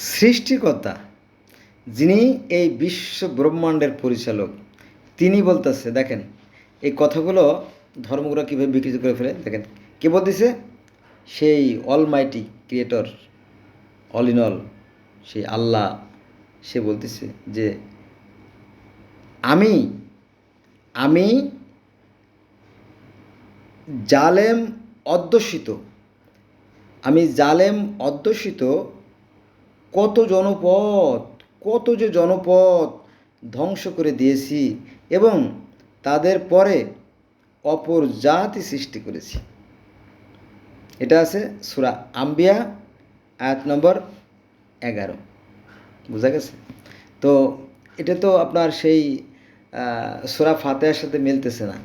সৃষ্টিকর্তা যিনি এই বিশ্ব ব্রহ্মাণ্ডের পরিচালক তিনি বলতেছে, দেখেন এই কথাগুলো ধর্মগুলো কীভাবে বিকৃত করে ফেলে। দেখেন কে বলতেছে? সেই Almighty creator, all in all, সেই আল্লাহ। সে বলতেছে যে আমি আমি জালেম অধ্যুষিত, আমি জালেম অধ্যুষিত কত জনপদ, কত যে জনপদ ধ্বংস করে দিয়েছি এবং তাদের পরে অপর জাতি সৃষ্টি করেছি। এটা আছে সূরা আম্বিয়া আয়াত নম্বর 11। বুঝা গেছে? তো এটা তো আপনার সেই সূরা ফাতিহার সাথে মিলতেছে না।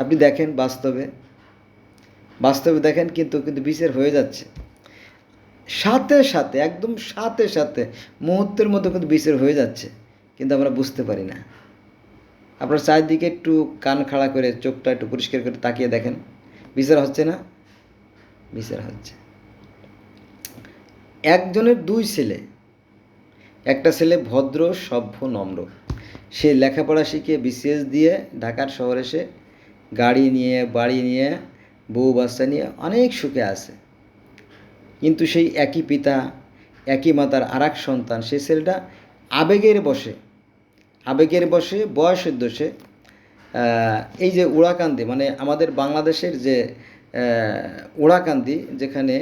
আপনি দেখেন বাস্তবে দেখেন, কিন্তু বিচার হয়ে যাচ্ছে সাথে সাথে, একদম সাথে সাথে মুহূর্তের মতো কিন্তু বিচার হয়ে যাচ্ছে, কিন্তু আমরা বুঝতে পারি না। আপনার চারদিকে একটু কান খাড়া করে চোখটা একটু পরিষ্কার করে তাকিয়ে দেখেন, বিচার হচ্ছে না? বিচার হচ্ছে। একজনের দুই ছেলে, একটা ছেলে ভদ্র সভ্য নম্র, সে লেখাপড়া শিখে বিসিএস দিয়ে ঢাকার শহরে এসে গাড়ি নিয়ে বাড়ি নিয়ে বউ বাচ্চা নিয়ে অনেক সুখে আছে। কিন্তু সেই একই পিতা একই মাতার আর এক সন্তান, সে ছেলেটা আবেগের বশে বয়সের দোষে এই যে উড়াকান্দি, মানে আমাদের বাংলাদেশের যে উড়াকান্দি, যেখানে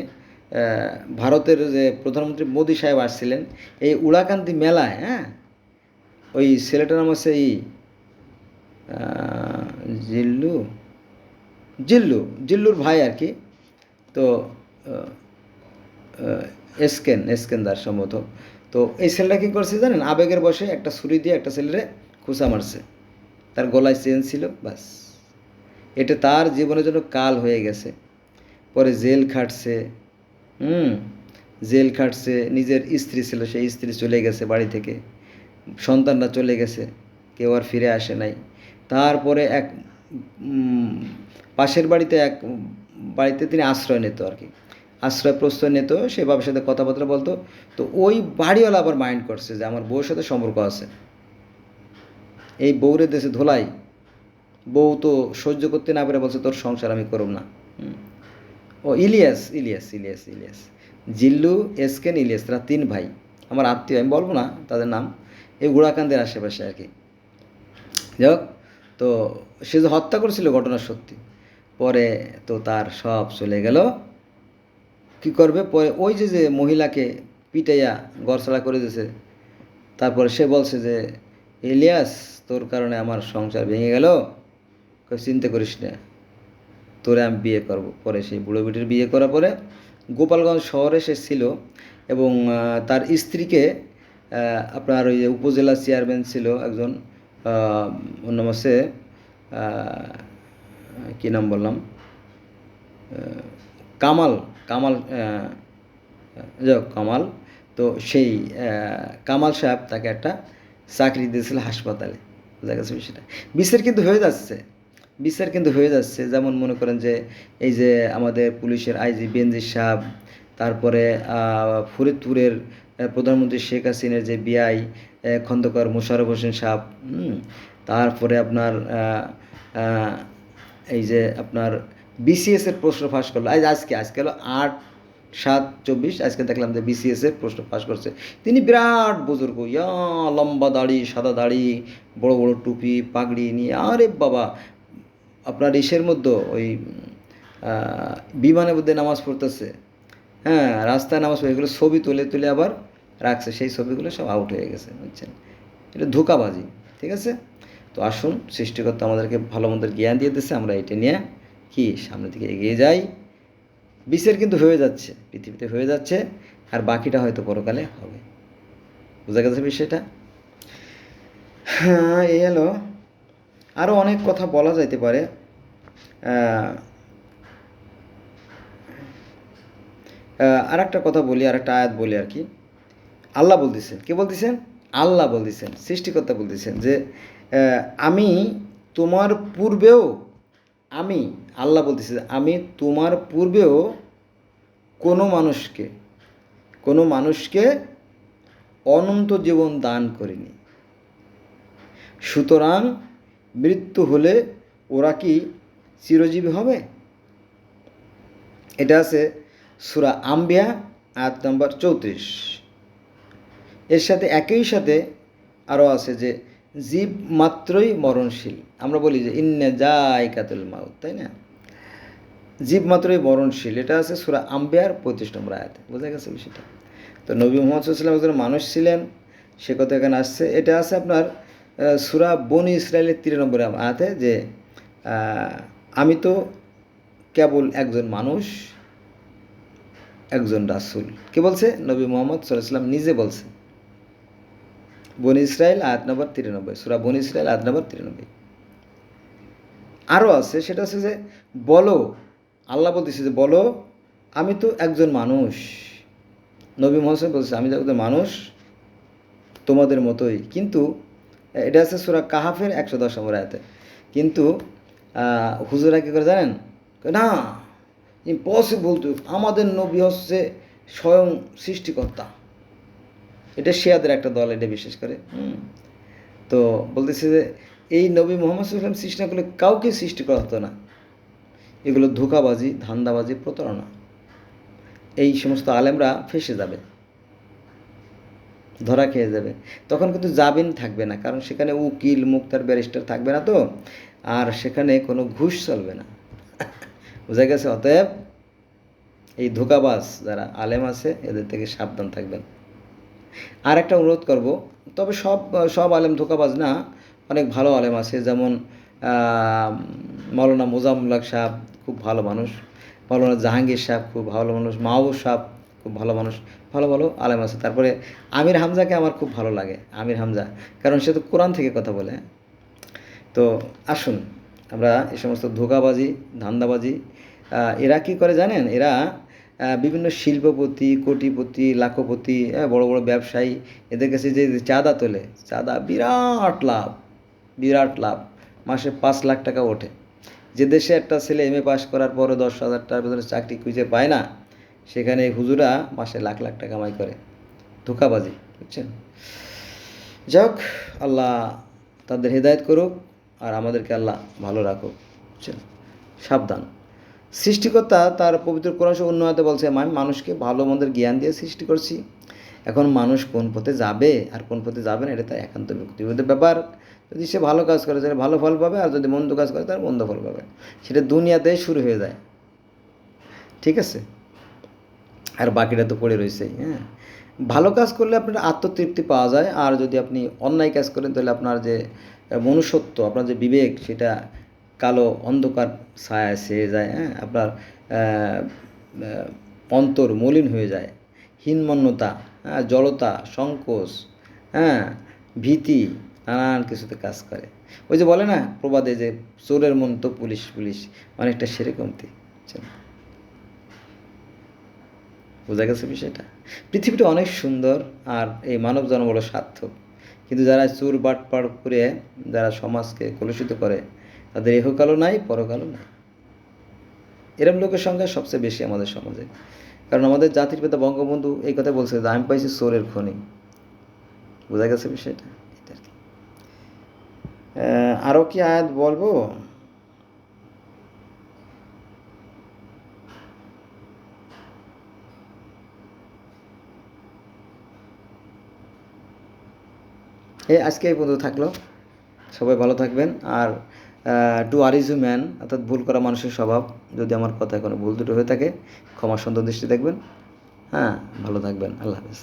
ভারতের যে প্রধানমন্ত্রী মোদি সাহেব আসছিলেন, এই উড়াকান্দি মেলায়, হ্যাঁ, ওই ছেলেটার নাম হচ্ছে জিল্লুর ভাই আর কি। তো এসকেন্দার সম্ভবত। তো এই ছেলেটা কী করছে জানেন? আবেগের বশে একটা ছুরি দিয়ে একটা ছেলেরে খুঁচা মারছে, তার গলায় চেন ছিল, বাস। এটা তার জীবনের জন্য কাল হয়ে গেছে। পরে জেল খাটছে, জেল খাটছে। নিজের স্ত্রী ছিল, সেই স্ত্রী চলে গেছে বাড়ি থেকে, সন্তানরা চলে গেছে, কেউ আর ফিরে আসে নাই। তারপরে এক পাশের বাড়িতে তিনি আশ্রয় নিত আর কি, আশ্রয় প্রশ্রয় নিত, সে বাবার সাথে কথাবার্তা বলতো। তো ওই বাড়িওয়ালা আবার মাইন্ড করছে যে আমার বউয়ের সাথে সম্পর্ক আছে, এই বউরে দেশে ধোলাই। বউ তো সহ্য করতে না পেরে বলছে তোর সংসার আমি করব না। ও ইলিয়াস, জিল্লু, এসকেন, ইলিয়াস, তারা তিন ভাই, আমার আত্মীয়, আমি বলবো না তাদের নাম, এই গুড়াকান্দের আশেপাশে আর কি। যাই হোক, তো সে যে হত্যা করেছিল ঘটনা সত্যি। পরে তো তার সব চলে গেল। কি করবে? পরে ওই যে মহিলাকে পিটাইয়া গড়ছাড়া করে দিয়েছে, তারপরে সে বলছে যে ইলিয়াস তোর কারণে আমার সংসার ভেঙে গেল, চিন্তা করিস না, তোরে আমি বিয়ে করব। পরে সেই বুড়ো বিটির বিয়ে করার পরে গোপালগঞ্জ শহরে সে ছিল এবং তার স্ত্রীকে আপনার ওই উপজেলা চেয়ারম্যান ছিল একজন, ওর নাম আছে কী নাম বললাম, কামাল কামাল। তো সেই কামাল সাহেব তাকে একটা চাকরি দিয়েছিল হাসপাতালে। বুঝা গেছে বিষয়টা? বিচার কিন্তু হয়ে যাচ্ছে। যেমন মনে করেন যে এই যে আমাদের পুলিশের আইজি বেনজির সাহেব, তারপরে ফরিদপুরের প্রধানমন্ত্রী শেখ হাসিনার যে বিআই খন্দকার মোশাররফ হোসেন সাহেব, তারপরে আপনার এই যে আপনার বিসিএসের প্রশ্ন ফাঁস করলো আজকে হলো 8/7/24, আজকে দেখলাম যে বিসিএসের প্রশ্ন ফাঁস করছে। তিনি বিরাট বুজুর্গ, লম্বা দাড়ি, সাদা দাড়ি, বড় বড় টুপি পাগড়ি নিয়ে, আরে বাবা, আপনার ইসের মধ্যে ওই বিমানের মধ্যে নামাজ পড়তেছে, হ্যাঁ, রাস্তায় নামাজ পড়ে, এগুলো ছবি তুলে আবার রাখছে, সেই ছবিগুলো সব আউট হয়ে গেছে, বুঝছেন? এটা ধোঁকাবাজি, ঠিক আছে? তো আসুন, সৃষ্টিকর্তা আমাদেরকে ভালো মন্দের জ্ঞান দিয়ে দিচ্ছে, আমরা এটা নিয়ে কি সামনের দিকে এগিয়ে যাই। বিচার কিন্তু হয়ে যাচ্ছে, পৃথিবীতে হয়ে যাচ্ছে, আর বাকিটা হয়তো পরকালে হবে। বোঝা গেছে বিষয়টা? হ্যাঁ, এই হলো। আরও অনেক কথা বলা যাইতে পারে। আর একটা কথা বলি, আর একটা আয়াত বলি আর কি। আল্লাহ বলতেছেন, কে বলতেছেন? আল্লাহ বলতেছেন, সৃষ্টিকর্তা বলতেছেন যে আমি তোমার পূর্বেও, আমি আল্লাহ বলতেছি, আমি তোমার পূর্বেও কোনো মানুষকে কোনো মানুষকে অনন্ত জীবন দান করিনি। সুতরাং মৃত্যু হলে ওরা কি চিরজীবী হবে? এটা আছে সূরা আম্বিয়া আয়াত নম্বর 34। এর সাথে একই সাথে আরও আছে যে জীব মাত্রই মরণশীল। আমরা বলি যে ইন্না যায়কাতুল মাউত, তাই না? জীব মাত্রই মরণশীল, এটা আছে সূরা আম্বিয়ার 35 নম্বর আয়াতে। বোঝা গেছে বিষয়টা? তো নবী মুহাম্মদ সাল্লাল্লাহু আলাইহি ওয়াসাল্লাম একজন মানুষ ছিলেন, সে কথা এখানে আসছে। এটা আছে আপনার সূরা বনী ইসরাইলের 13 নম্বর আয়াতে যে আমি তো কেবল একজন মানুষ, একজন রাসূল। কে বলছে? নবী মুহাম্মদ সাল্লাল্লাহু আলাইহি ওয়াসাল্লাম নিজে বলছে। বনী ইসরাইল আয়াত নম্বর 93, সূরা বনী ইসরাইল আয়াত নম্বর 93। আরও আছে, সেটা হচ্ছে যে বলো, আল্লাহ বলতেছে যে বলো আমি তো একজন মানুষ। নবী মুহাম্মদ বলছে আমি তো একজন মানুষ তোমাদের মতোই। কিন্তু এটা আছে সূরা কাহাফের 110 নম্বর আয়াতে। কিন্তু হুজুরা কী করে জানেন? না, ইম্পসিবল, তো আমাদের নবী হচ্ছে স্বয়ং সৃষ্টিকর্তা। এটা শিয়াদের একটা দল, এটা বিশেষ করে। তো বলতেছে যে এই নবী মুহাম্মদ সাল্লাল্লাহু আলাইহি ওয়াসাল্লাম সৃষ্টি না করলে কাউকে সৃষ্টি করা হতো না। এগুলো ধোঁকাবাজি, ধান্দাবাজি, প্রতারণা। এই সমস্ত আলেমরা ফেঁসে যাবে, ধরা খেয়ে যাবে। তখন কিন্তু জামিন থাকবে না, কারণ সেখানে উকিল, মুক্তার, ব্যারিস্টার থাকবে না তো, আর সেখানে কোনো ঘুষ চলবে না। বোঝা গেছে? অতএব এই ধোঁকাবাজ যারা আলেম আছে এদের থেকে সাবধান থাকবেন। আর একটা অনুরোধ করব, তবে সব আলেম ধোঁকাবাজ না, অনেক ভালো আলেম আছে। যেমন মাওলানা মোজাম্মেল হক সাহেব খুব ভালো মানুষ, মাওলানা জাহাঙ্গীর সাহেব খুব ভালো মানুষ, মাহবুব সাহেব খুব ভালো মানুষ, ভালো ভালো আলেম আছে। তারপরে আমির হামজাকে আমার খুব ভালো লাগে, আমির হামজা, কারণ সে তো কোরআন থেকে কথা বলে। তো আসুন আমরা এই সমস্ত ধোঁকাবাজি, ধান্দাবাজি, এরা কী করে জানেন? এরা বিভিন্ন শিল্পপতি, কোটিপতি, লাখপতি, বড় বড় ব্যবসায়ী, এদের কাছে যে চাঁদা তোলে, চাঁদা বিরাট লাভ, বিরাট লাভ। মাসে 5 লাখ টাকা ওঠে। যে দেশে একটা ছেলে MA পাস করার পরে 10,000 টাকার ভিতরে চাকরি খুঁজে পায় না, সেখানে হুজুরা মাসে লাখ লাখ টাকা কামাই করে। ধোঁকাবাজি, বুঝছেন? যাক, আল্লাহ তাদের হেদায়েত করুক, আর আমাদেরকে আল্লাহ ভালো রাখুক, বুঝছেন? সাবধান। সৃষ্টিকর্তা তার পবিত্র কোরআন অন্য আয়াতে বলছে আমি মানুষকে ভালো মন্দের জ্ঞান দিয়ে সৃষ্টি করছি। এখন মানুষ কোন পথে যাবে আর কোন পথে যাবে না, এটা তার একান্ত ব্যক্তিগত ব্যাপার। যদি সে ভালো কাজ করে তাহলে ভালো ফল পাবে, আর যদি মন্দ কাজ করে তাহলে মন্দ ফল পাবে। সেটা দুনিয়াতেই শুরু হয়ে যায়, ঠিক আছে? আর বাকিটা তো পড়ে রয়েছেই। ভালো কাজ করলে আপনার আত্মতৃপ্তি পাওয়া যায়, আর যদি আপনি অন্যায় কাজ করেন তাহলে আপনার যে মনুষ্যত্ব, আপনার যে বিবেক, সেটা কালো অন্ধকার ছায়ায় ছেয়ে যায়। আপনার অন্তর মলিন হয়ে যায়। হীনমন্যতা, জড়তা, সংকোচ, ভীতি, নানান কিছুতে কাজ করে। ওই যে বলে না প্রবাদে যে চোরের মন তো পুলিশ পুলিশ, অনেকটা সেরকমই। বোঝা গেছে বিষয়টা? পৃথিবীটা অনেক সুন্দর, আর এই মানব জন্ম বড় সার্থক। কিন্তু যারা চোর বাটপাড় করে যারা সমাজকে কলুষিত করে, তাদের ইহকালও নাই, পরকালও নাই। এরম লোকের সংখ্যা সবচেয়ে বেশি আমাদের সমাজে। কারণ আমাদের জাতির পিতা বঙ্গবন্ধু এই কথা বলছে যে আমি পাইছি চোরের খনি। বোঝা গেছে বিষয়টা? এটা আর কি। আরও কি আয়াত বলবো? আজকে এই পর্যন্ত থাকলো। সবাই ভালো থাকবেন। আর টু আর ইজ ম্যান, অর্থাৎ ভুল করা মানুষের স্বভাব। যদি আমার কথায় কোনো ভুল ত্রুটি হয়ে থাকে ক্ষমা সুন্দর দৃষ্টি দেখবেন। ভালো থাকবেন। আল্লাহ হাফেজ।